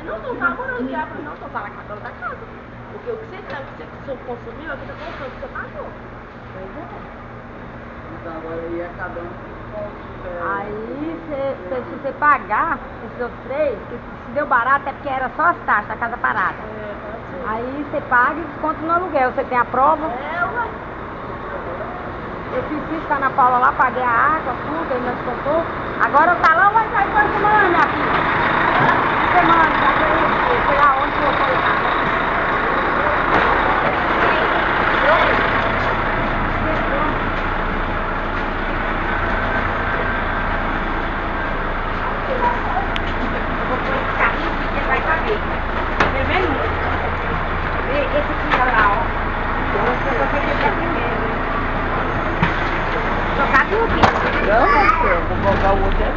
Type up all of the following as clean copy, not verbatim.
não estou namorando diabo, não estou falando com a dona da casa. Porque o que você consumiu, é o que você comprou, que você pagou. Pois é. Então agora aí é cada um que Aí, se você pagar esses outros três, que se deu barato é porque era só as taxas da casa parada. Aí você paga e desconta no aluguel. Você tem a prova? Ué. Eu fiz isso, tá na Paula lá, paguei a água, tudo, aí nós contou. Agora o talão vai sair toda semana, minha filha. Semana, já sei lá onde eu vou colocar. Esse aqui lá, ó. Eu vou fazer esse primeiro. Jogar tudo. não, eu vou colocar o outro aí.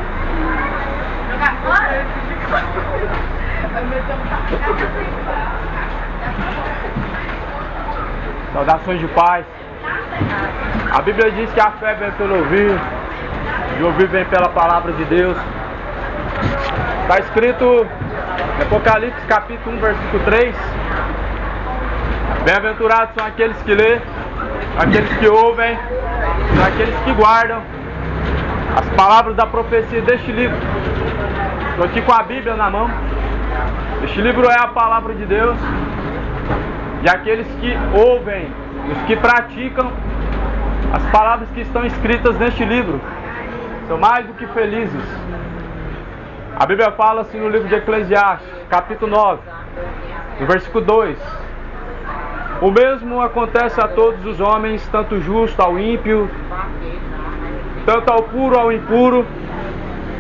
Jogar fora? Saudações de paz. A Bíblia diz que a fé vem pelo ouvir, e ouvir vem pela palavra de Deus. Está escrito em Apocalipse capítulo 1, versículo 3. Bem-aventurados são aqueles que lêem, aqueles que ouvem, são aqueles que guardam as palavras da profecia deste livro. Estou aqui com a Bíblia na mão. Este livro é a palavra de Deus. E aqueles que ouvem, os que praticam as palavras que estão escritas neste livro, são mais do que felizes. A Bíblia fala assim no livro de Eclesiastes, capítulo 9, no versículo 2. O mesmo acontece a todos os homens, tanto o justo ao ímpio, tanto ao puro ao impuro,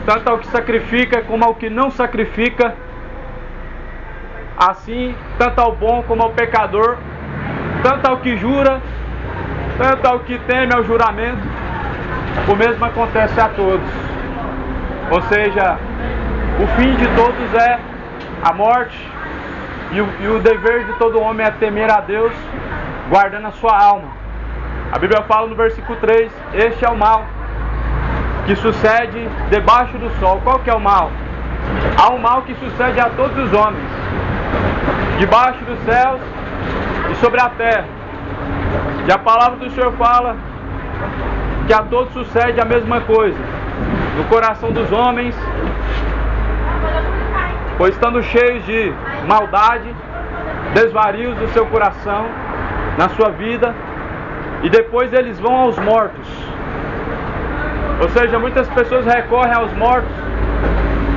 tanto ao que sacrifica como ao que não sacrifica, assim, tanto ao bom como ao pecador, tanto ao que jura, tanto ao que teme ao juramento, o mesmo acontece a todos. Ou seja, o fim de todos é a morte, e o dever de todo homem é temer a Deus, guardando a sua alma. A Bíblia fala no versículo 3, este é o mal que sucede debaixo do sol. Qual que é o mal? Há um mal que sucede a todos os homens, debaixo dos céus e sobre a terra. E a palavra do Senhor fala que a todos sucede a mesma coisa, no coração dos homens, pois estando cheios de maldade, desvarios do seu coração, na sua vida, e depois eles vão aos mortos. Ou seja, muitas pessoas recorrem aos mortos,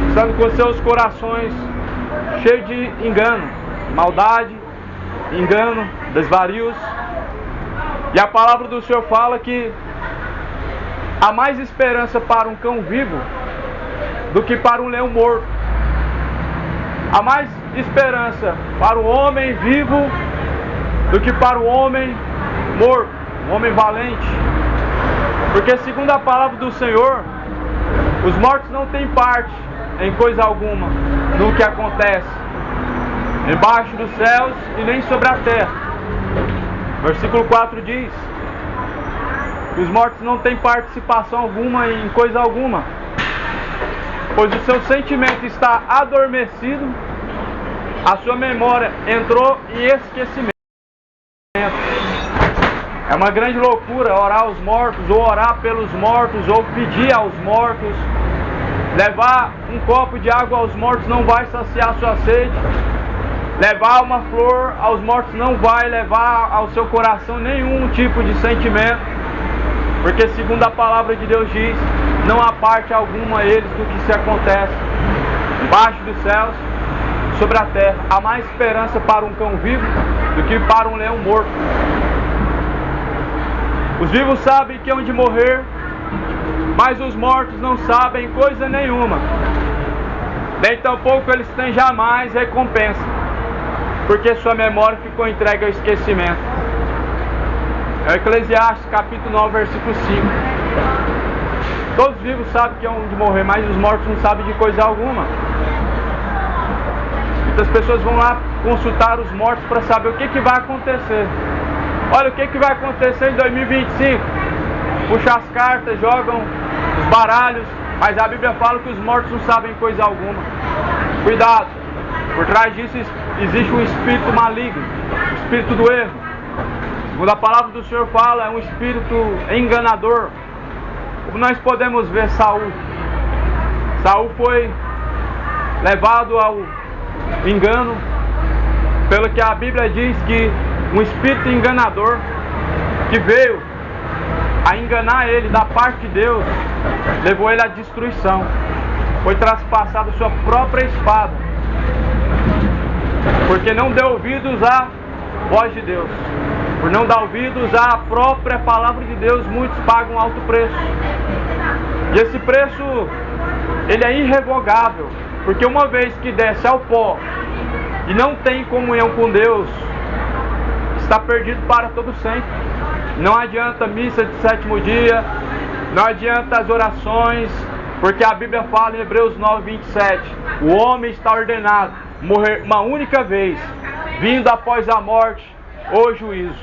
estando com seus corações cheios de engano, maldade, engano, desvarios. E a palavra do Senhor fala que há mais esperança para um cão vivo do que para um leão morto. Há mais esperança para o homem vivo do que para o homem morto, um homem valente. Porque segundo a palavra do Senhor, os mortos não têm parte em coisa alguma no que acontece embaixo dos céus e nem sobre a terra. Versículo 4 diz que os mortos não têm participação alguma em coisa alguma, pois o seu sentimento está adormecido, a sua memória entrou em esquecimento. É uma grande loucura orar aos mortos, ou orar pelos mortos, ou pedir aos mortos. Levar um copo de água aos mortos não vai saciar sua sede. Levar uma flor aos mortos não vai levar ao seu coração nenhum tipo de sentimento, porque segundo a palavra de Deus diz, não há parte alguma a eles do que se acontece embaixo dos céus, sobre a terra. Há mais esperança para um cão vivo do que para um leão morto. Os vivos sabem que hão de morrer, mas os mortos não sabem coisa nenhuma. Nem tampouco eles têm jamais recompensa, porque sua memória ficou entregue ao esquecimento. É o Eclesiastes capítulo 9, versículo 5. Todos os vivos sabem que hão de morrer, mas os mortos não sabem de coisa alguma. Muitas pessoas vão lá consultar os mortos para saber o que vai acontecer. Olha o que vai acontecer em 2025. Puxa as cartas, jogam os baralhos, mas a Bíblia fala que os mortos não sabem coisa alguma. Cuidado, Por trás disso existe um espírito maligno, o espírito do erro. Quando a palavra do Senhor fala, é um espírito enganador. Como nós podemos ver Saul. Saul foi levado ao engano, pelo que a Bíblia diz que um espírito enganador que veio a enganar ele da parte de Deus, levou ele à destruição. Foi traspassada sua própria espada, porque não deu ouvidos à voz de Deus. Por não dar ouvidos à própria palavra de Deus, muitos pagam alto preço. E esse preço, ele é irrevogável, porque uma vez que desce ao pó e não tem comunhão com Deus, está perdido para todo sempre. Não adianta missa de sétimo dia, não adianta as orações, porque a Bíblia fala em Hebreus 9:27, o homem está ordenado morrer uma única vez, vindo após a morte o juízo.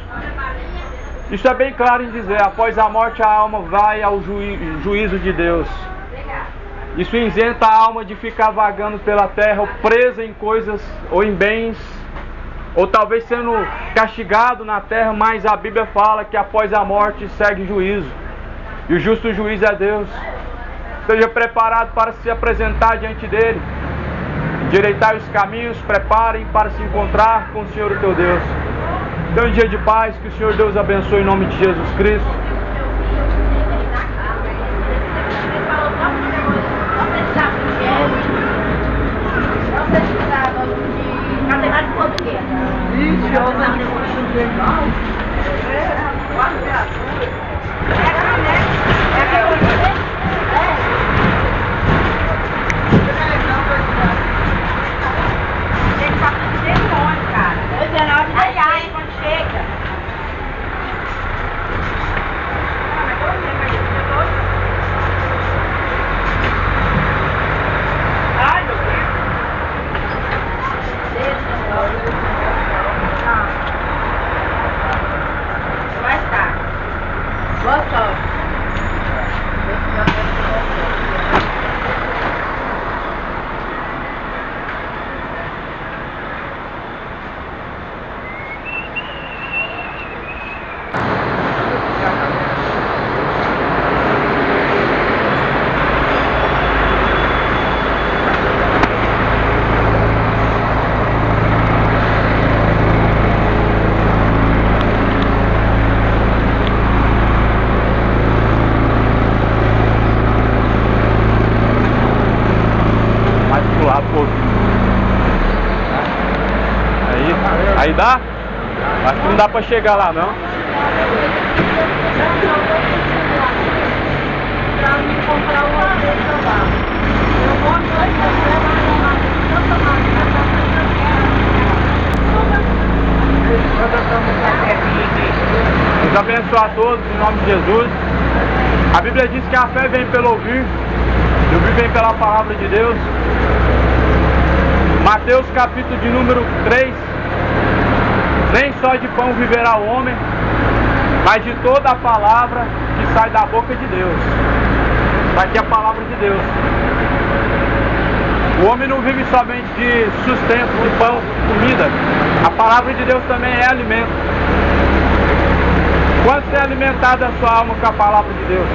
Isso é bem claro em dizer, após a morte a alma vai ao juízo de Deus. Isso isenta a alma de ficar vagando pela terra, ou presa em coisas ou em bens, ou talvez sendo castigado na terra, mas a Bíblia fala que após a morte segue juízo, e o justo juiz é Deus. Esteja preparado para se apresentar diante dele, endireitai os caminhos, preparem para se encontrar com o Senhor o teu Deus. Então, um dia de paz, que o Senhor Deus abençoe em nome de Jesus Cristo. Aí dá? Acho que não dá pra chegar lá, não. Pra me comprar uma vez lá. Eu vou dois, Deus abençoe a todos em nome de Jesus. A Bíblia diz que a fé vem pelo ouvir, e o ouvir vem pela palavra de Deus. Mateus capítulo de número 3. Nem só de pão viverá o homem, mas de toda a palavra que sai da boca de Deus. Está aqui a palavra de Deus. O homem não vive somente de sustento, de pão, comida. A palavra de Deus também é alimento. Quando você tem alimentado a sua alma com a palavra de Deus?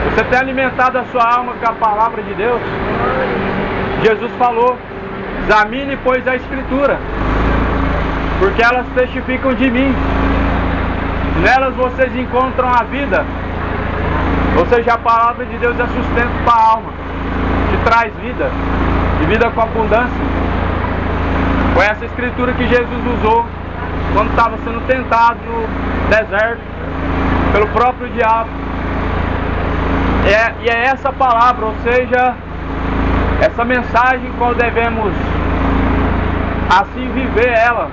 Você tem alimentado a sua alma com a palavra de Deus? Jesus falou, examine, pois, a Escritura, porque elas testificam de mim. Nelas vocês encontram a vida. Ou seja, a palavra de Deus é sustento para a alma, que traz vida, e vida com abundância. Foi essa escritura que Jesus usou quando estava sendo tentado no deserto pelo próprio diabo. E é essa palavra, ou seja, essa mensagem qual devemos assim viver ela,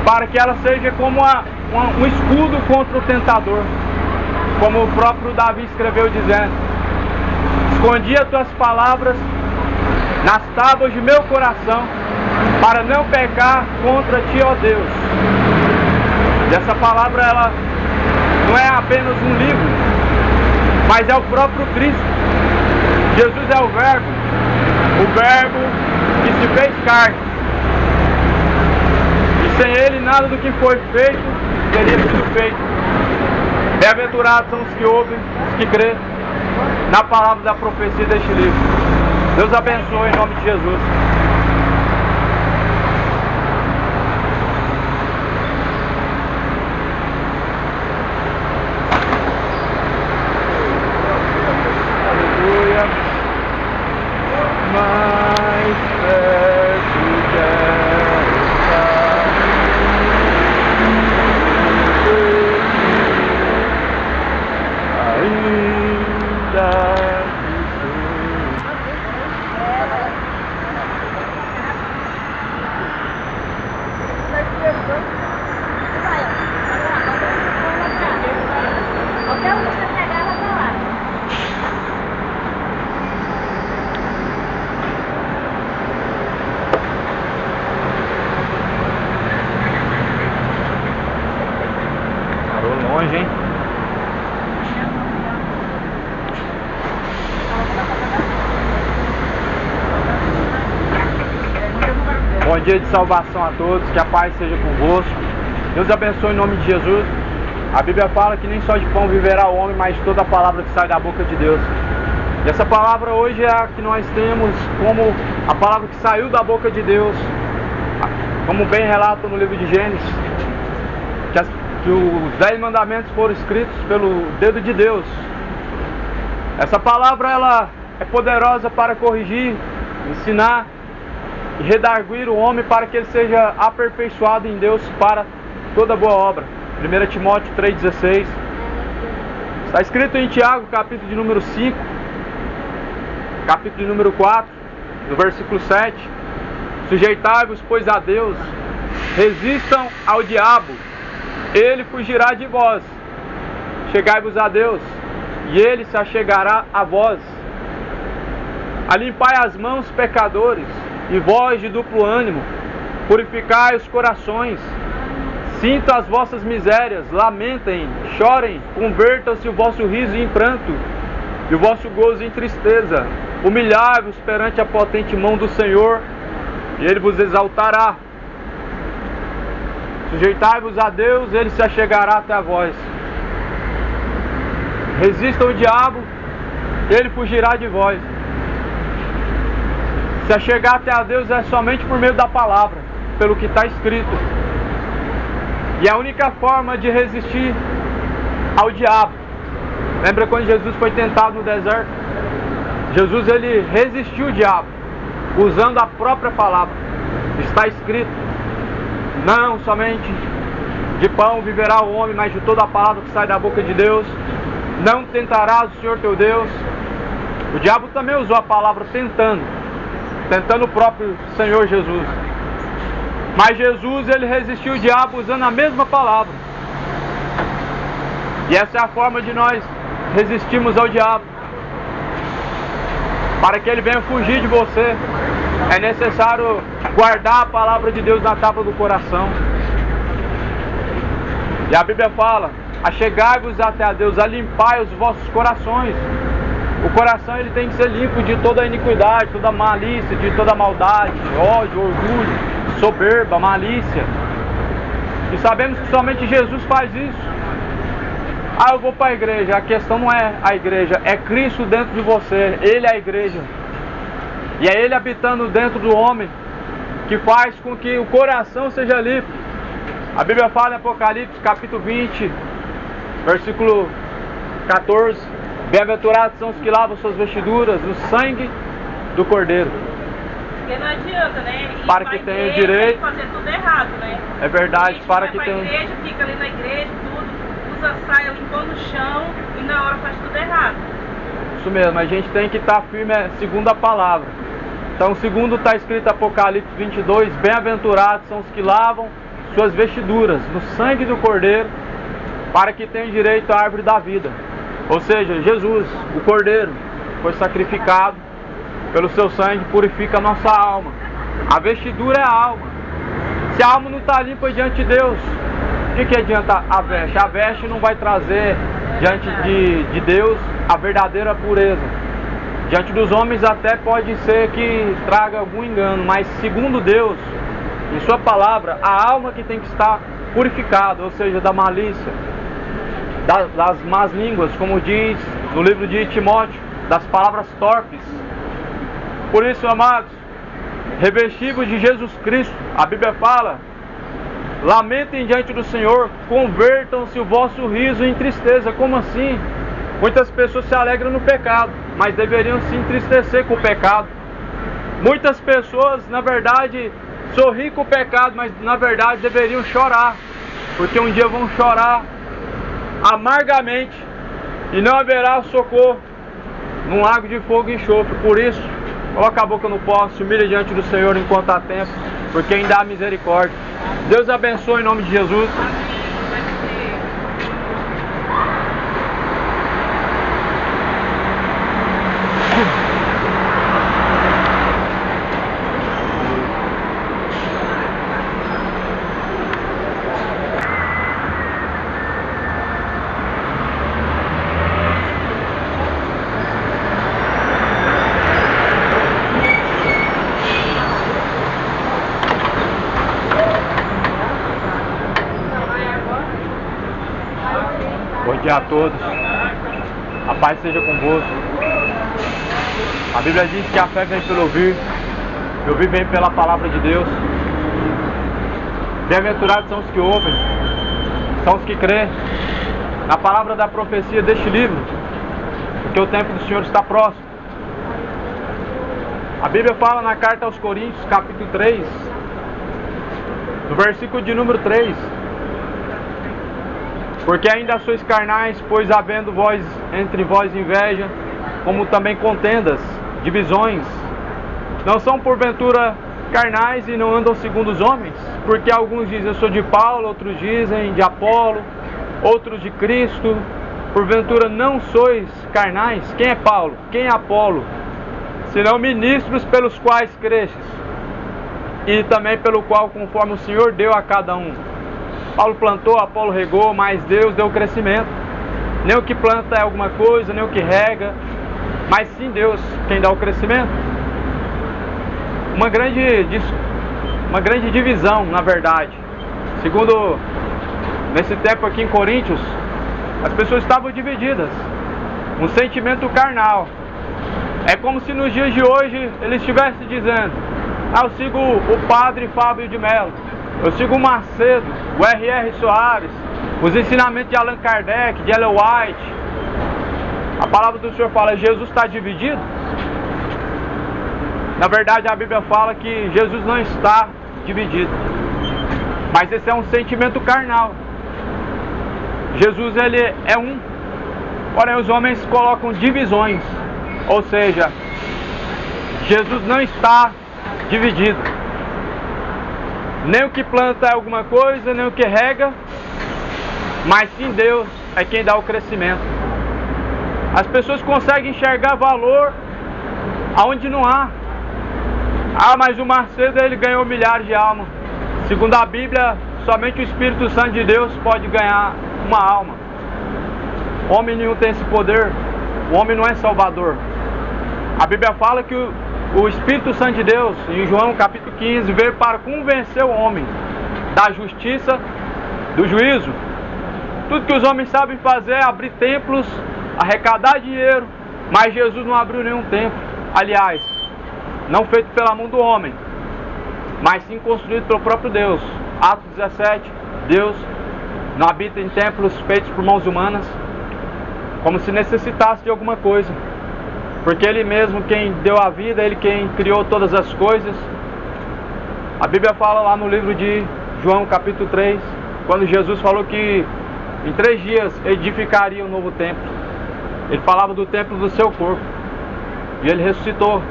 para que ela seja como um escudo contra o tentador, como o próprio Davi escreveu dizendo: escondi as tuas palavras nas tábuas de meu coração, para não pecar contra ti, ó Deus. E essa palavra, ela não é apenas um livro, mas é o próprio Cristo. Jesus é o Verbo se fez carne. E sem ele nada do que foi feito teria sido feito. Bem-aventurados são os que ouvem, os que crêem na palavra da profecia deste livro. Deus abençoe em nome de Jesus. Aleluia. Mais perto quero estar. Ainda Até onde você pegar, ela tá lá. parou longe, hein? Bom dia de salvação a todos, que a paz seja convosco. Deus abençoe em nome de Jesus. A Bíblia fala que nem só de pão viverá o homem, mas de toda a palavra que sai da boca de Deus. E essa palavra hoje é a que nós temos como a palavra que saiu da boca de Deus, como bem relata no livro de Gênesis, que os 10 mandamentos foram escritos pelo dedo de Deus. Essa palavra ela é poderosa para corrigir, ensinar e redarguir o homem para que ele seja aperfeiçoado em Deus para toda boa obra. 1 Timóteo 3,16. Está escrito em Tiago, capítulo de número 5, capítulo de número 4, no versículo 7. Sujeitai-vos, pois, a Deus, resistam ao diabo, ele fugirá de vós. Chegai-vos a Deus, e ele se achegará a vós. Alimpai as mãos, pecadores, e vós de duplo ânimo, purificai os corações. Sintam as vossas misérias, lamentem, chorem, convertam-se o vosso riso em pranto, e o vosso gozo em tristeza. Humilhai-vos perante a potente mão do Senhor, e Ele vos exaltará. Sujeitai-vos a Deus, Ele se achegará até a vós. Resistam o diabo, ele fugirá de vós. Se achegar até a Deus é somente por meio da palavra, pelo que está escrito. E a única forma de resistir ao diabo. Lembra quando Jesus foi tentado no deserto? Jesus ele resistiu o diabo, usando a própria palavra. Está escrito: não somente de pão viverá o homem, mas de toda a palavra que sai da boca de Deus. Não tentarás o Senhor teu Deus. O diabo também usou a palavra tentando o próprio Senhor Jesus. Mas Jesus ele resistiu o diabo usando a mesma palavra. E essa é a forma de nós resistirmos ao diabo. Para que ele venha fugir de você, é necessário guardar a palavra de Deus na tábua do coração. E a Bíblia fala: achegai-vos até a Deus, a limpai os vossos corações. O coração ele tem que ser limpo de toda a iniquidade, toda a malícia, de toda a maldade, ódio, orgulho, soberba, malícia. E sabemos que somente Jesus faz isso. Eu vou para a igreja. A questão não é a igreja, é Cristo dentro de você. Ele é a igreja. E é Ele habitando dentro do homem que faz com que o coração seja limpo. A Bíblia fala em Apocalipse capítulo 20, versículo 14: bem-aventurados são os que lavam suas vestiduras no sangue do Cordeiro. Porque não adianta, né? Ir para que tenha o direito. Fazer tudo errado, né? É verdade, para que tenha. A igreja, fica ali na igreja, tudo, usa saia, limpando o chão e na hora faz tudo errado. Isso mesmo, a gente tem que estar firme segundo a palavra. Então, segundo está escrito Apocalipse 22, bem-aventurados são os que lavam suas vestiduras no sangue do Cordeiro, para que tenham direito à árvore da vida. Ou seja, Jesus, o Cordeiro, foi sacrificado, pelo seu sangue purifica a nossa alma. A vestidura é a alma. Se a alma não está limpa diante de Deus, de que adianta a veste? A veste não vai trazer diante de Deus a verdadeira pureza. Diante dos homens até pode ser que traga algum engano, mas segundo Deus, em sua palavra, a alma que tem que estar purificada, ou seja, da malícia, das más línguas, como diz no livro de Timóteo, das palavras torpes. Por isso, amados, revestivos de Jesus Cristo, a Bíblia fala: lamentem diante do Senhor, convertam-se o vosso riso em tristeza. Como assim? Muitas pessoas se alegram no pecado, mas deveriam se entristecer com o pecado. Muitas pessoas, na verdade, sorriem com o pecado, mas na verdade deveriam chorar, porque um dia vão chorar amargamente e não haverá socorro num lago de fogo e enxofre. Por isso, coloca a boca no pó, se humilha diante do Senhor enquanto há tempo, porque ainda há misericórdia. Deus abençoe em nome de Jesus. Bom dia a todos, a paz seja convosco. A Bíblia diz que a fé vem pelo ouvir, e ouvir vem pela palavra de Deus. Bem-aventurados são os que ouvem, são os que crêem na palavra da profecia deste livro, porque o tempo do Senhor está próximo. A Bíblia fala na carta aos Coríntios, capítulo 3, no versículo de número 3: porque ainda sois carnais, pois havendo entre vós inveja, como também contendas, divisões, não são porventura carnais e não andam segundo os homens? Porque alguns dizem: eu sou de Paulo, outros dizem de Apolo, outros de Cristo. Porventura não sois carnais? Quem é Paulo? Quem é Apolo? Senão ministros pelos quais cresces, e também pelo qual conforme o Senhor deu a cada um. Paulo plantou, Apolo regou, mas Deus deu o crescimento. Nem o que planta é alguma coisa, nem o que rega, mas sim Deus quem dá o crescimento. Uma grande divisão, na verdade. Segundo, nesse tempo aqui em Coríntios, as pessoas estavam divididas. Um sentimento carnal. É como se nos dias de hoje ele estivesse dizendo: eu sigo o padre Fábio de Mello, eu sigo o Macedo, o R.R. Soares, os ensinamentos de Allan Kardec, de Ellen White. A palavra do Senhor fala: Jesus está dividido? Na verdade, a Bíblia fala que Jesus não está dividido, mas esse é um sentimento carnal. Jesus, ele é um, porém os homens colocam divisões, ou seja, Jesus não está dividido. Nem o que planta é alguma coisa, nem o que rega, mas sim Deus é quem dá o crescimento. As pessoas conseguem enxergar valor aonde não há. Mas o Macedo, ele ganhou milhares de almas. Segundo a Bíblia, somente o Espírito Santo de Deus pode ganhar uma alma. Homem nenhum tem esse poder. O homem não é salvador. A Bíblia fala que o Espírito Santo de Deus, em João capítulo 15, veio para convencer o homem da justiça, do juízo. Tudo que os homens sabem fazer é abrir templos, arrecadar dinheiro, mas Jesus não abriu nenhum templo. Aliás, não feito pela mão do homem, mas sim construído pelo próprio Deus. Atos 17, Deus não habita em templos feitos por mãos humanas, como se necessitasse de alguma coisa. Porque Ele mesmo quem deu a vida, Ele quem criou todas as coisas. A Bíblia fala lá no livro de João capítulo 3, quando Jesus falou que em 3 dias edificaria um novo templo. Ele falava do templo do seu corpo. E Ele ressuscitou.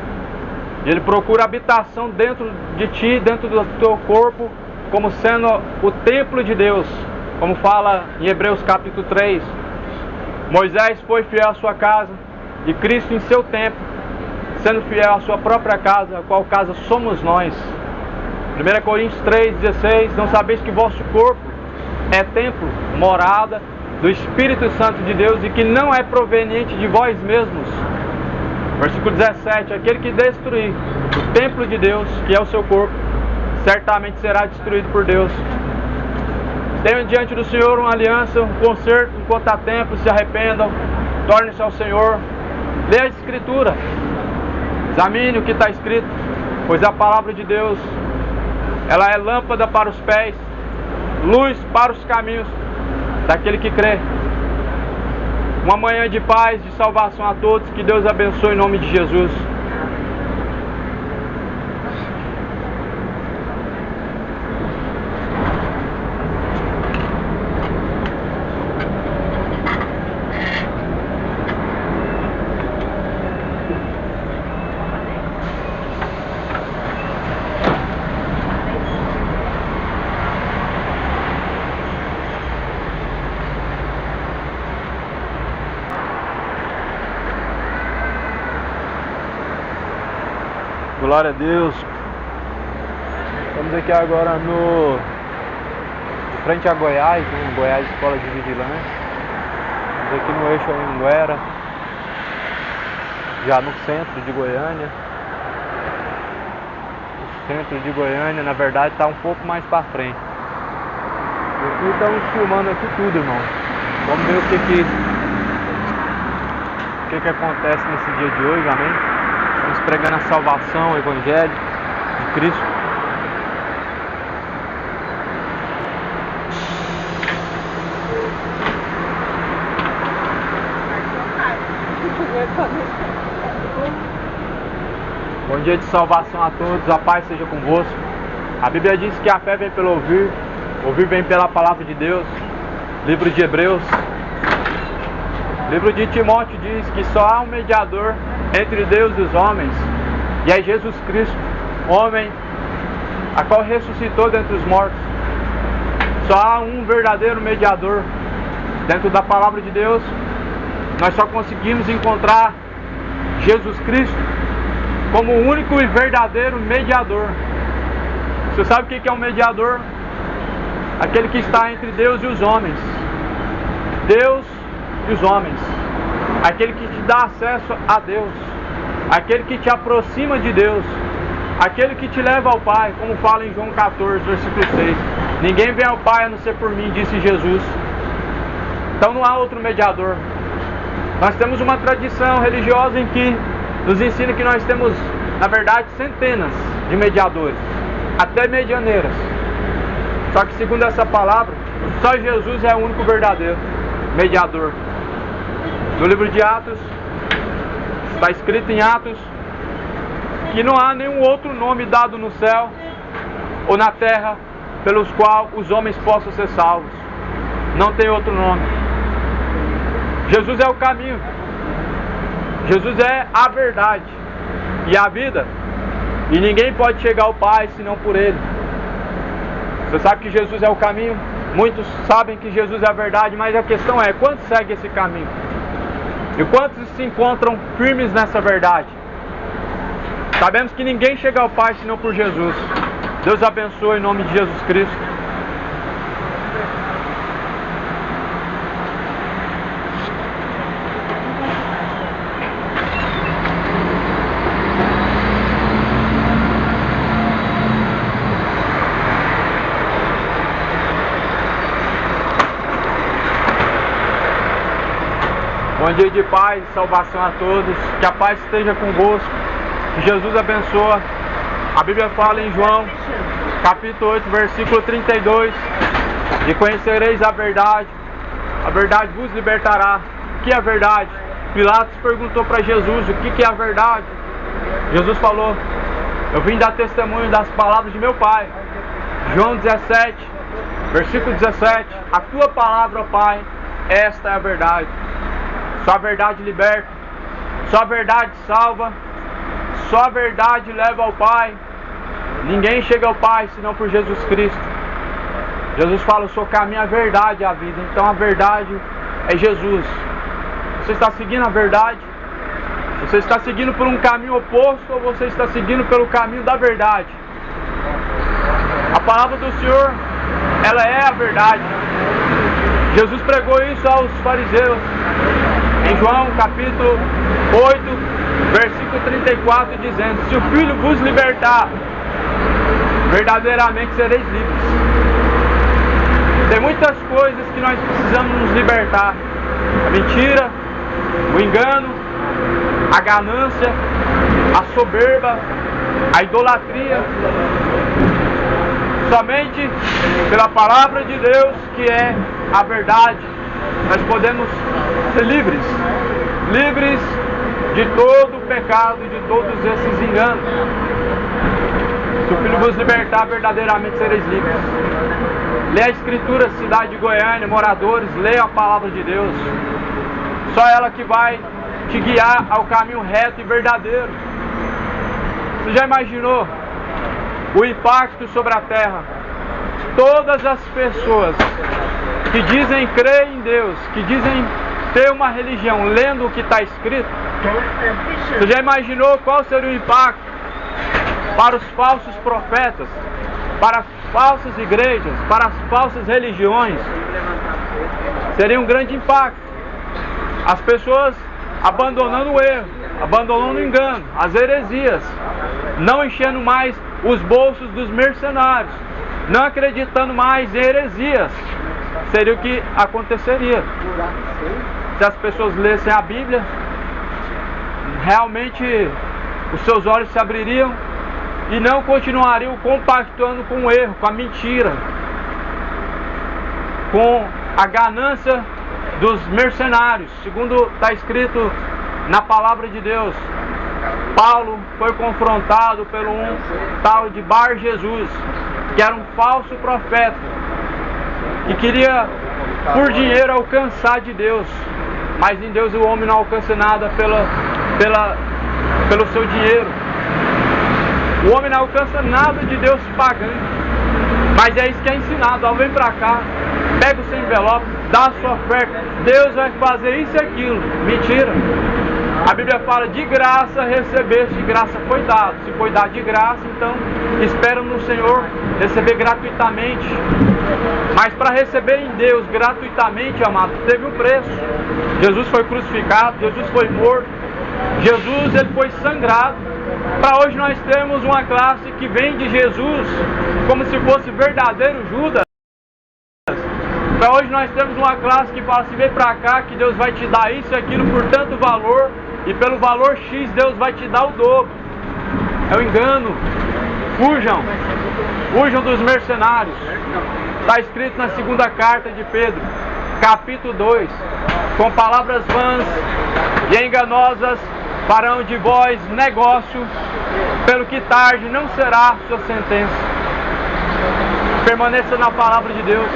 E Ele procura habitação dentro de ti, dentro do teu corpo, como sendo o templo de Deus. Como fala em Hebreus capítulo 3. Moisés foi fiel à sua casa, e Cristo em seu tempo, sendo fiel à sua própria casa, a qual casa somos nós. 1 Coríntios 3,16: não sabeis que vosso corpo é templo, morada do Espírito Santo de Deus, e que não é proveniente de vós mesmos, Versículo 17: aquele que destruir o templo de Deus, que é o seu corpo, certamente será destruído por Deus. Tenham diante do Senhor uma aliança, um concerto, enquanto há tempo, se arrependam, tornem-se ao Senhor. Leia a Escritura, examine o que está escrito, pois a palavra de Deus, ela é lâmpada para os pés, luz para os caminhos daquele que crê. Uma manhã de paz, de salvação a todos, que Deus abençoe em nome de Jesus. Glória a Deus. Estamos aqui agora no frente a Goiás, Goiás Escola de Vigilância. Estamos aqui no eixo Anhanguera, já no centro de Goiânia. O centro de Goiânia, na verdade, está um pouco mais para frente. E aqui estamos filmando aqui tudo, irmão. Vamos ver o que acontece nesse dia de hoje, amém? Estamos pregando a salvação, o Evangelho de Cristo. Bom dia de salvação a todos, a paz seja convosco. A Bíblia diz que a fé vem pelo ouvir, ouvir vem pela palavra de Deus. Livro de Hebreus. Livro de Timóteo diz que só há um mediador entre Deus e os homens, e é Jesus Cristo, homem, a qual ressuscitou dentre os mortos. Só há um verdadeiro mediador. Dentro da palavra de Deus, nós só conseguimos encontrar Jesus Cristo como o único e verdadeiro mediador. Você sabe o que é um mediador? Aquele que está entre Deus e os homens. Deus e os homens. Aquele que te dá acesso a Deus, aquele que te aproxima de Deus, aquele que te leva ao Pai, como fala em João 14, versículo 6. Ninguém vem ao Pai a não ser por mim, disse Jesus. Então não há outro mediador. Nós temos uma tradição religiosa em que nos ensina que nós temos, na verdade, centenas de mediadores, até medianeiras. Só que segundo essa palavra, só Jesus é o único verdadeiro mediador. No livro de Atos, está escrito em Atos que não há nenhum outro nome dado no céu ou na terra pelos quais os homens possam ser salvos. Não tem outro nome. Jesus é o caminho. Jesus é a verdade e a vida. E ninguém pode chegar ao Pai senão por Ele. Você sabe que Jesus é o caminho? Muitos sabem que Jesus é a verdade, mas a questão é, quantos seguem esse caminho? E quantos se encontram firmes nessa verdade? Sabemos que ninguém chega ao Pai senão por Jesus. Deus abençoe em nome de Jesus Cristo. Bom dia de paz e salvação a todos. Que a paz esteja convosco. Que Jesus abençoe. A Bíblia fala em João, capítulo 8, versículo 32. E conhecereis a verdade vos libertará. O que é a verdade? Pilatos perguntou para Jesus, o que é a verdade? Jesus falou, eu vim dar testemunho das palavras de meu Pai. João 17, versículo 17. A tua palavra, ó Pai, esta é a verdade. Só a verdade liberta, só a verdade salva, só a verdade leva ao Pai. Ninguém chega ao Pai senão por Jesus Cristo. Jesus fala, eu sou o caminho, a verdade e a vida. Então a verdade é Jesus. Você está seguindo a verdade? Você está seguindo por um caminho oposto ou você está seguindo pelo caminho da verdade? A palavra do Senhor, ela é a verdade. Jesus pregou isso aos fariseus. Em João capítulo 8, versículo 34, dizendo: se o Filho vos libertar, verdadeiramente sereis livres. Tem muitas coisas que nós precisamos nos libertar: a mentira, o engano, a ganância, a soberba, a idolatria. Somente pela palavra de Deus, que é a verdade, nós podemos ser livres, livres de todo o pecado, de todos esses enganos. Se o Filho vos libertar, verdadeiramente sereis livres. Lê a Escritura, cidade de Goiânia, moradores, leia a palavra de Deus. Só ela que vai te guiar ao caminho reto e verdadeiro. Você já imaginou o impacto sobre a terra? Todas as pessoas que dizem crer em Deus, que dizem ter uma religião, lendo o que está escrito, você já imaginou qual seria o impacto para os falsos profetas, para as falsas igrejas, para as falsas religiões? Seria um grande impacto. As pessoas abandonando o erro, abandonando o engano, as heresias, não enchendo mais os bolsos dos mercenários, não acreditando mais em heresias. Seria o que aconteceria se as pessoas lessem a Bíblia. Realmente os seus olhos se abririam e não continuariam compactuando com o erro, com a mentira, com a ganância dos mercenários. Segundo está escrito na palavra de Deus, Paulo foi confrontado por um tal de Bar Jesus, que era um falso profeta, que queria por dinheiro alcançar de Deus, mas em Deus o homem não alcança nada pelo seu dinheiro. O homem não alcança nada de Deus pagando. Mas é isso que é ensinado: ó, vem pra cá, pega o seu envelope, dá a sua oferta, Deus vai fazer isso e aquilo. Mentira. A Bíblia fala: de graça recebeste, de graça foi dado. Se foi dado de graça, então espera no Senhor receber gratuitamente. Mas para receber em Deus gratuitamente, amado, teve um preço. Jesus foi crucificado, Jesus foi morto, Jesus ele foi sangrado. Para hoje nós temos uma classe que vem de Jesus como se fosse verdadeiro Judas. Para hoje nós temos uma classe que fala assim: vem para cá que Deus vai te dar isso e aquilo por tanto valor, e pelo valor X Deus vai te dar o dobro. É um engano. Fujam dos mercenários. Está escrito na segunda carta de Pedro, capítulo 2: com palavras vãs e enganosas farão de vós negócio, pelo que tarde não será sua sentença. Permaneça na palavra de Deus,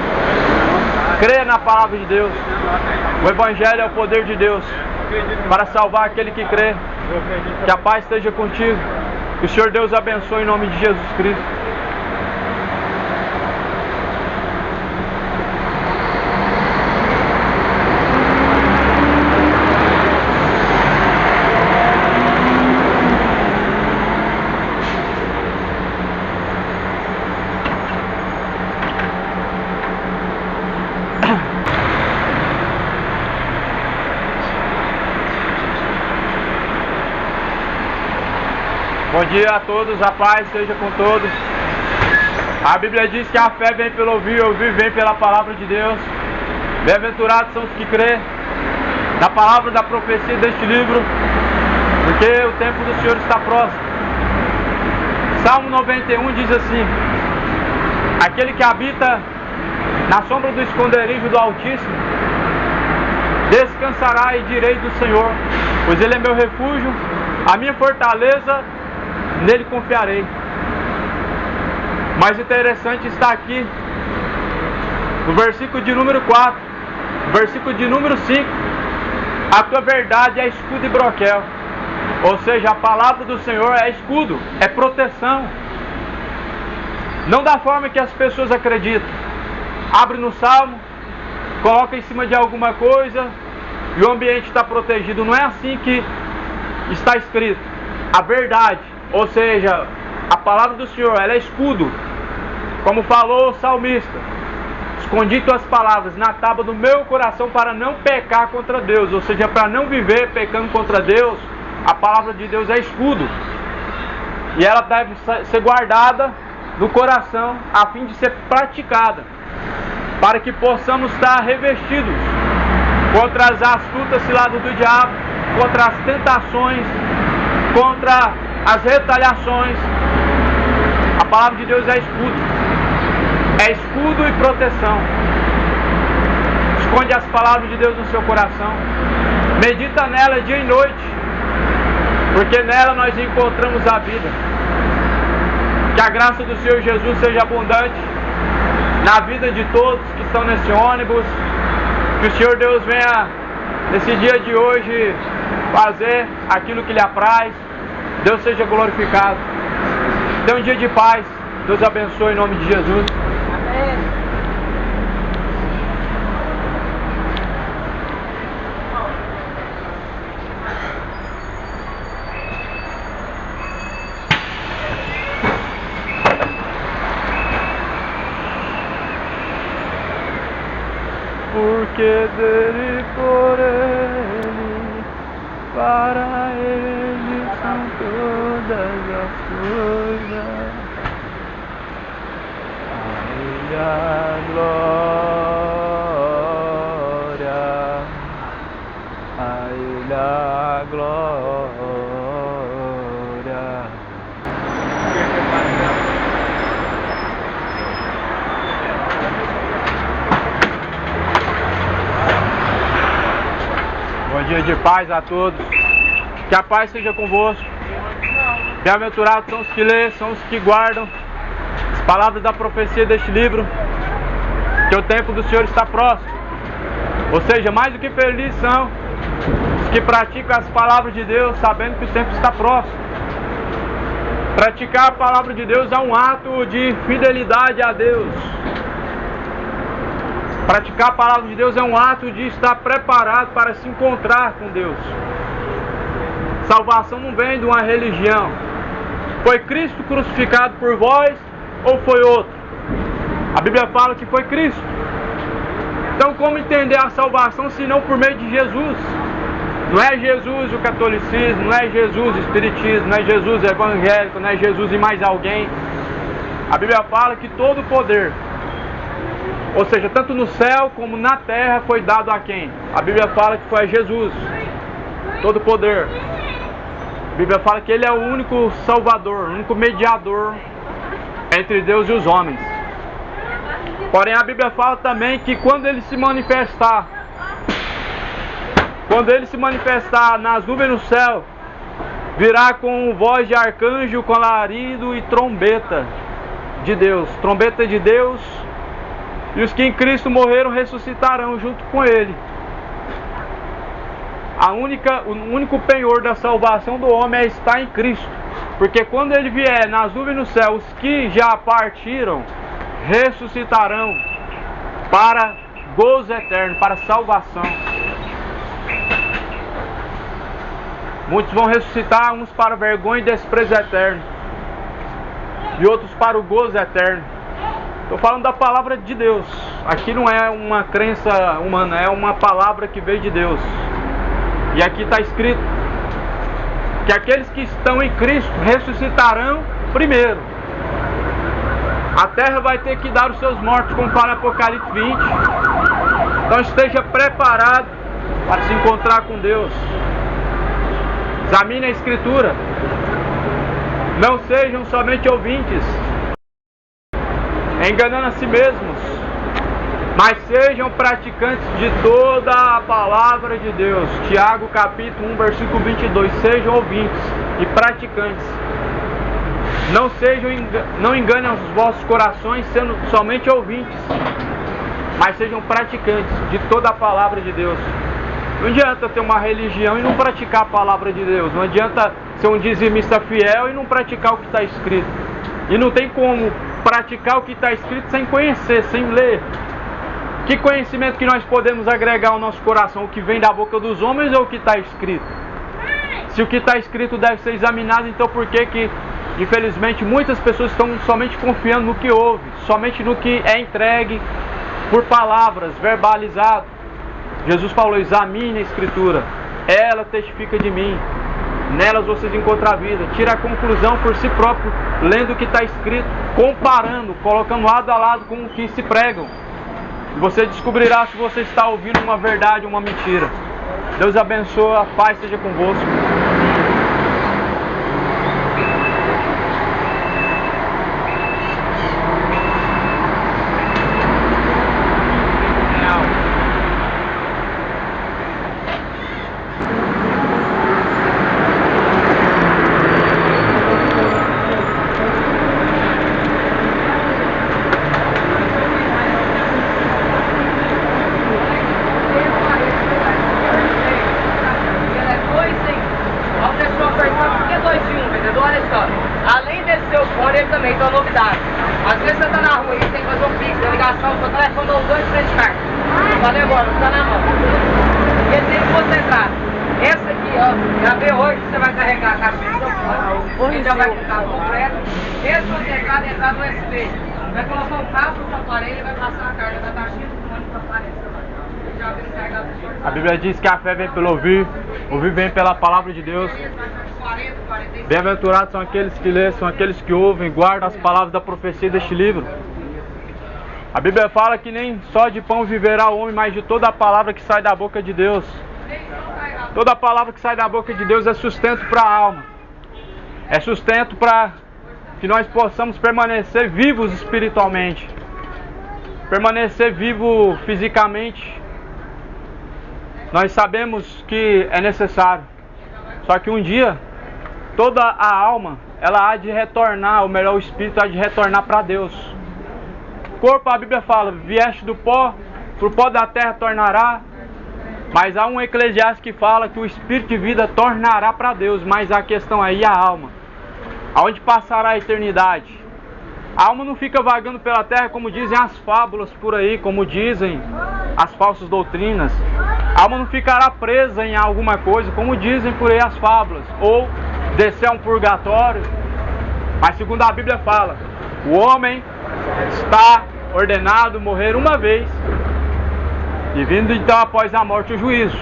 creia na palavra de Deus. O Evangelho é o poder de Deus para salvar aquele que crê. Que a paz esteja contigo. Que o Senhor Deus abençoe em nome de Jesus Cristo. Bom dia a todos, a paz seja com todos. A Bíblia diz que a fé vem pelo ouvir, o ouvir vem pela palavra de Deus. Bem-aventurados são os que crêem na palavra da profecia deste livro, porque o tempo do Senhor está próximo. Salmo 91 diz assim: aquele que habita na sombra do esconderijo do Altíssimo descansará e direi do Senhor, pois Ele é meu refúgio, a minha fortaleza, nele confiarei. Mas interessante está aqui no versículo de número 4, versículo de número 5: a tua verdade é escudo e broquel. Ou seja, a palavra do Senhor é escudo, é proteção. Não da forma que as pessoas acreditam. Abre no Salmo, coloca em cima de alguma coisa e o ambiente está protegido. Não é assim que está escrito. A verdade, ou seja, a palavra do Senhor, ela é escudo. Como falou o salmista: escondi tuas palavras na tábua do meu coração para não pecar contra Deus. Ou seja, para não viver pecando contra Deus, A palavra de Deus é escudo. E ela deve ser guardada no coração a fim de ser praticada, para que possamos estar revestidos contra as astutas ciladas do diabo, contra as tentações, contra as retaliações. A palavra de Deus é escudo e proteção. Esconde as palavras de Deus no seu coração, medita nela dia e noite, porque nela nós encontramos a vida. Que a graça do Senhor Jesus seja abundante na vida de todos que estão nesse ônibus. Que o Senhor Deus venha nesse dia de hoje fazer aquilo que lhe apraz. Deus seja glorificado. Tenha um dia de paz. Deus abençoe em nome de Jesus. Amém. Porque dele, por ele, para ele são todas as coisas. A ele a glória, a ele a glória. Bom dia de paz a todos. Que a paz seja convosco. Bem-aventurados são os que lêem, são os que guardam as palavras da profecia deste livro, que o tempo do Senhor está próximo. Ou seja, mais do que felizes são os que praticam as palavras de Deus, sabendo que o tempo está próximo. Praticar a palavra de Deus é um ato de fidelidade a Deus. Praticar a palavra de Deus é um ato de estar preparado para se encontrar com Deus. Salvação não vem de uma religião. Foi Cristo crucificado por vós ou foi outro? A Bíblia fala que foi Cristo. Então como entender a salvação se não por meio de Jesus? Não é Jesus o catolicismo, não é Jesus o espiritismo, não é Jesus o evangélico, não é Jesus e mais alguém. A Bíblia fala que todo o poder, ou seja, tanto no céu como na terra, foi dado a quem? A Bíblia fala que foi a Jesus. Todo poder. A Bíblia fala que Ele é o único Salvador, o único mediador entre Deus e os homens. Porém, a Bíblia fala também que quando Ele se manifestar nas nuvens no céu, virá com voz de arcanjo, com alarido e trombeta de Deus. Trombeta de Deus. E os que em Cristo morreram ressuscitarão junto com Ele. O único penhor da salvação do homem é estar em Cristo. Porque quando Ele vier nas nuvens no céu, os que já partiram ressuscitarão para gozo eterno, para salvação. Muitos vão ressuscitar, uns para vergonha e desprezo eterno, e outros para o gozo eterno. Estou falando da palavra de Deus. Aqui não é uma crença humana, é uma palavra que veio de Deus. E aqui está escrito que aqueles que estão em Cristo ressuscitarão primeiro. A terra vai ter que dar os seus mortos, como fala Apocalipse 20. Então esteja preparado para se encontrar com Deus. Examine a Escritura. Não sejam somente ouvintes, enganando a si mesmos, mas sejam praticantes de toda a palavra de Deus. Tiago capítulo 1, versículo 22. Sejam ouvintes e praticantes. Não enganem os vossos corações sendo somente ouvintes, mas sejam praticantes de toda a palavra de Deus. Não adianta ter uma religião e não praticar a palavra de Deus. Não adianta ser um dizimista fiel e não praticar o que está escrito. E não tem como praticar o que está escrito sem conhecer, sem ler. Que conhecimento que nós podemos agregar ao nosso coração? O que vem da boca dos homens ou o que está escrito? Se o que está escrito deve ser examinado, então por que infelizmente muitas pessoas estão somente confiando no que ouve, somente no que é entregue por palavras, verbalizado? Jesus falou: examine a Escritura, ela testifica de mim. nelas vocês encontram a vida. Tira a conclusão por si próprio, lendo o que está escrito, comparando, colocando lado a lado com o que se pregam. E você descobrirá se você está ouvindo uma verdade ou uma mentira. Deus abençoe, a paz seja convosco. Além desse seu fone, ele também tem uma novidade. Às vezes você tá na rua e tem que fazer um pix, a ligação, seu telefone ou 2 frente de carta. Falei agora, não tá na mão. E ele tem que concentrar. Essa aqui, ó, já vê hoje, você vai carregar a caixa do seu fone. Ele já vai ficar completo. Esse seu teclado entrar no USB. Vai colocar um cabo no seu aparelho e vai passar a carga da taxinha do fone para o aparelho. Ele já vem carregado do seu. A Bíblia diz que a fé vem pelo ouvir vem pela palavra de Deus. Bem-aventurados são aqueles que lêem, são aqueles que ouvem, guardam as palavras da profecia deste livro. A Bíblia fala que nem só de pão viverá o homem, mas de toda a palavra que sai da boca de Deus. Toda a palavra que sai da boca de Deus é sustento para a alma. É sustento para que nós possamos permanecer vivos espiritualmente. Permanecer vivo fisicamente. Nós sabemos que é necessário. Só que um dia toda a alma, ela há de retornar, ou melhor, o espírito há de retornar para Deus. O corpo, a Bíblia fala, vieste do pó, pro pó da terra tornará. Mas há um Eclesiastes que fala que o espírito de vida tornará para Deus. Mas a questão aí é a alma. Aonde passará a eternidade? A alma não fica vagando pela terra como dizem as fábulas por aí, como dizem as falsas doutrinas. A alma não ficará presa em alguma coisa, como dizem por aí as fábulas. Ou descer a um purgatório. Mas segundo a Bíblia fala, o homem está ordenado morrer uma vez, e vindo então após a morte o juízo.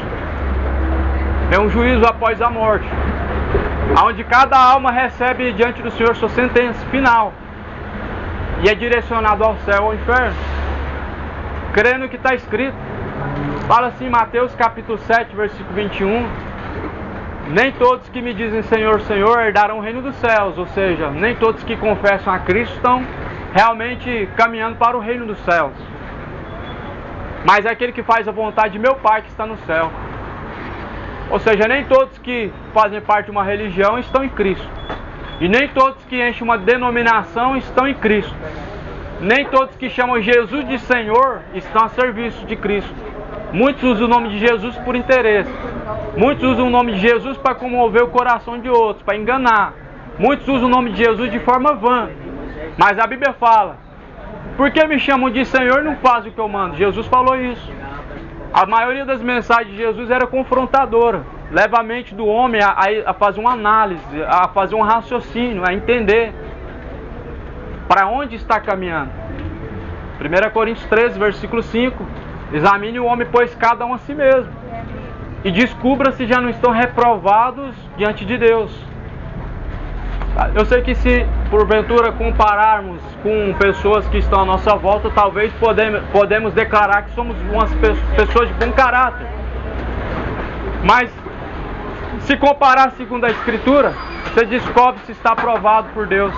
É um juízo após a morte, onde cada alma recebe diante do Senhor sua sentença final, e é direcionado ao céu ou ao inferno, crendo que está escrito. Fala assim, Mateus capítulo 7, versículo 21, nem todos que me dizem Senhor, Senhor herdarão o reino dos céus. Ou seja, nem todos que confessam a Cristo estão realmente caminhando para o reino dos céus, mas é aquele que faz a vontade de meu Pai que está no céu. Ou seja, nem todos que fazem parte de uma religião estão em Cristo, e nem todos que enchem uma denominação estão em Cristo. Nem todos que chamam Jesus de Senhor estão a serviço de Cristo. Muitos usam o nome de Jesus por interesse. Muitos usam o nome de Jesus para comover o coração de outros, para enganar. Muitos usam o nome de Jesus de forma vã. Mas a Bíblia fala, por que me chamam de Senhor e não fazem o que eu mando? Jesus falou isso. A maioria das mensagens de Jesus era confrontadora. Leva a mente do homem a fazer uma análise, a fazer um raciocínio, a entender para onde está caminhando. 1 Coríntios 13, versículo 5. Examine o homem, pois cada um a si mesmo, e descubra se já não estão reprovados diante de Deus. Eu sei que se porventura compararmos com pessoas que estão à nossa volta, talvez podemos declarar que somos umas pessoas de bom caráter. Mas se comparar segundo a Escritura, você descobre se está aprovado por Deus.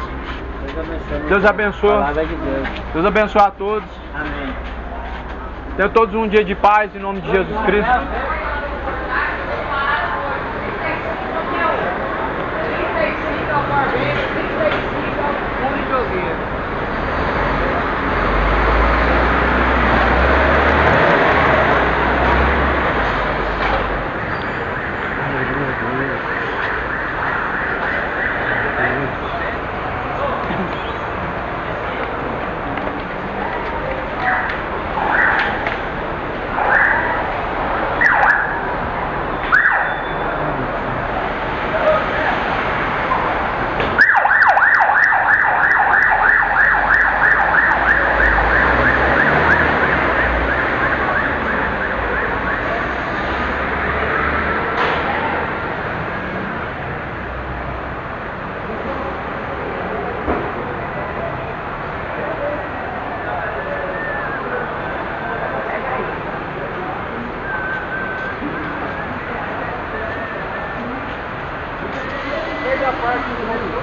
Deus abençoe. Deus abençoe a todos. Amém. Tenham todos um dia de paz em nome de Jesus Cristo. parte do mundo.